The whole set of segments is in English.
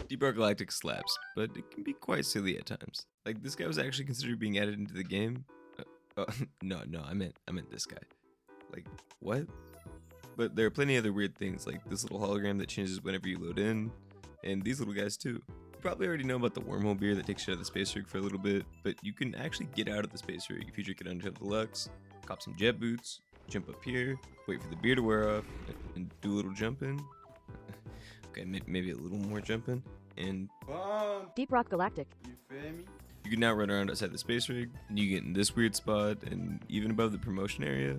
Deep Rock Galactic slaps, but it can be quite silly at times. Like, this guy was actually considered being added into the game. No, I meant this guy. Like, what? But there are plenty of other weird things, like this little hologram that changes whenever you load in, and these little guys too. You probably already know about the wormhole beer that takes you out of the space rig for a little bit, but you can actually get out of the space rig if you drink it under the Deluxe, cop some jet boots, jump up here, wait for the beer to wear off, and do a little jumping. Okay, maybe a little more jumping, and Deep Rock Galactic. You feel me? you can now run around outside the space rig, and you get in this weird spot, and even above the promotion area.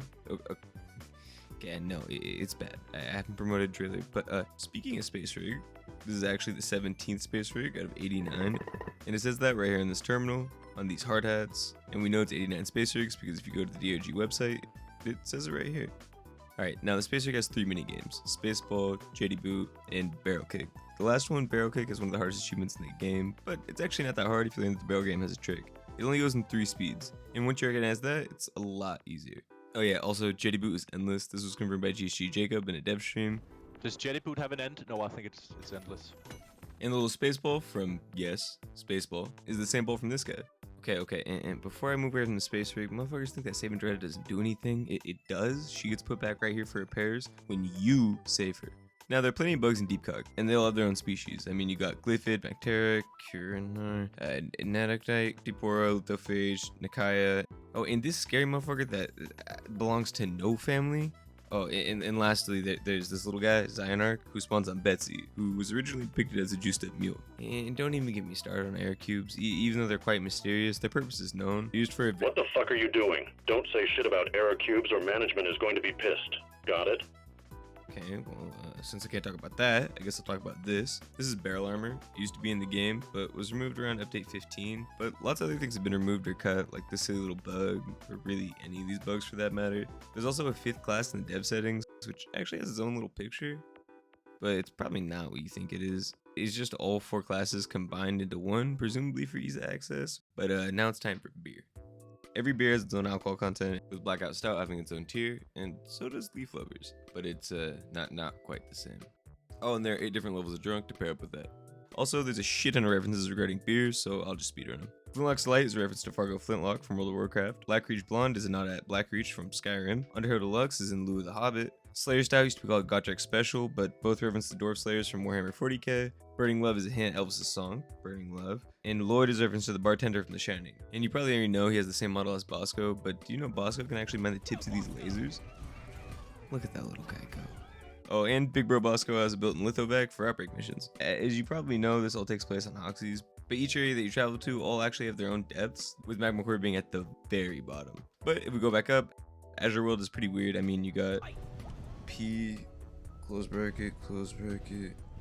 Okay, no, it's bad. I haven't promoted Driller, but speaking of space rig, this is actually the 17th space rig out of 89, and it says that right here in this terminal, on these hard hats, and we know it's 89 space rigs because if you go to the DOG website, it says it right here. Alright, now the space rig has 3 mini games: Spaceball, JD Boot, and Barrel Kick. The last one, Barrel Kick, is one of the hardest achievements in the game, but it's actually not that hard if you learn that the barrel game has a trick. It only goes in 3 speeds, and once you recognize that, it's a lot easier. Oh yeah, also JD Boot is endless. This was confirmed by GSG Jacob in a dev stream. Does Jelly Boot have an end? No, I think it's endless. And the little Spaceball from, yes, Spaceball, is the same ball from this guy. Okay, and before I move away from the space rig, motherfuckers think that Save and Dread doesn't do anything. It does. She gets put back right here for repairs when you save her. Now, there are plenty of bugs in Deep Cog, and they all have their own species. I mean, you got Glyphid, Bacteria, Curinar, Nadoctite, Deepora, Lithophage, Nikaya. Oh, and this scary motherfucker that belongs to no family. Oh, and lastly, there's this little guy, Zionarch, who spawns on Betsy, who was originally depicted as a juiced-up mule. And don't even get me started on air cubes. Even though they're quite mysterious, their purpose is known. Used for What the fuck are you doing? Don't say shit about error cubes or management is going to be pissed. Got it? Okay, well, since I can't talk about that, I guess I'll talk about this. This is barrel armor. It used to be in the game, but was removed around update 15. But lots of other things have been removed or cut, like this silly little bug, or really any of these bugs for that matter. There's also a 5th class in the dev settings, which actually has its own little picture, but it's probably not what you think it is. It's just all 4 classes combined into one, presumably for ease of access. But now it's time for beer. Every beer has its own alcohol content, with Blackout Stout having its own tier, and so does Leaf Lovers, but it's not quite the same. Oh, and there are 8 different levels of drunk to pair up with that. Also, there's a shit ton of references regarding beers, so I'll just speedrun them. Flintlock's Light is a reference to Fargo Flintlock from World of Warcraft. Blackreach Blonde is a nod at Blackreach from Skyrim. Underhill Deluxe is in lieu of the Hobbit. Slayer Stout used to be called Gotrek Special, but both reference the Dwarf Slayers from Warhammer 40k. Burning Love is a hint at Elvis' song, Burning Love. And Lloyd is a reference to the bartender from The Shining. And you probably already know he has the same model as Bosco, but do you know Bosco can actually mine the tips of these lasers? Look at that little guy go. Oh, and Big Bro Bosco has a built-in lithovac for outbreak missions. As you probably know, this all takes place on Hoxies, but each area that you travel to all actually have their own depths, with Magma Core being at the very bottom. But if we go back up, Azure World is pretty weird. I mean, you got P, close bracket,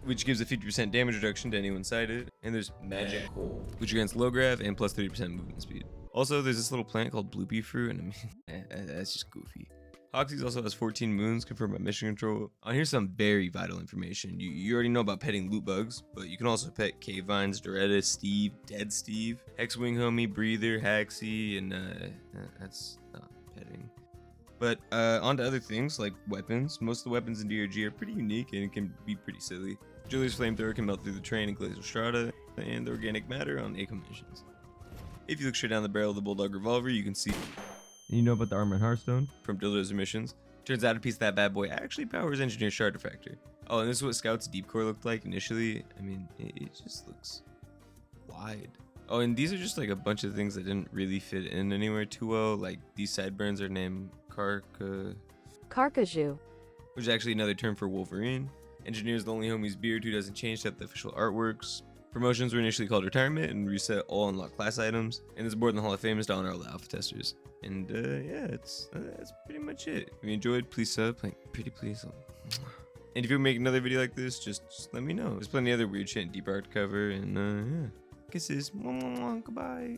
which gives a 50% damage reduction to anyone inside it, and there's Magic Hole, which grants low grav and plus 30% movement speed. Also, there's this little plant called Bloopy Fruit, and I mean, that's just goofy. Hoxies also has 14 moons confirmed by mission control. Here's some very vital information. You already know about petting loot bugs, but you can also pet cave vines, Doretta, Steve, Dead Steve, Wwhhooami, Breather, Haxie, and that's not petting. But on to other things like weapons. Most of the weapons in DRG are pretty unique and it can be pretty silly. Julier's Flamethrower can melt through the train and Glacial Strata, and the organic matter on ACO missions. If you look straight down the barrel of the Bulldog Revolver, you can see. You know about the Armor and Hearthstone from Dildo's missions. Turns out a piece of that bad boy actually powers Engineer Shard Refractor. Oh, and this is what Scout's Deep Core looked like initially. I mean, it just looks wide. Oh, and these are just like a bunch of things that didn't really fit in anywhere too well. Like these sideburns are named Carcajou, which is actually another term for Wolverine. Engineer's the only homie's beard who doesn't change up the official artworks. Promotions were initially called Retirement and reset all unlocked class items. And this board in the Hall of Fame is to honor all the alpha testers. And yeah, that's pretty much it. If you enjoyed, please sub, like pretty please. And if you make another video like this, just let me know. There's plenty of other weird shit in Deep Art cover, and yeah. Kisses. Goodbye.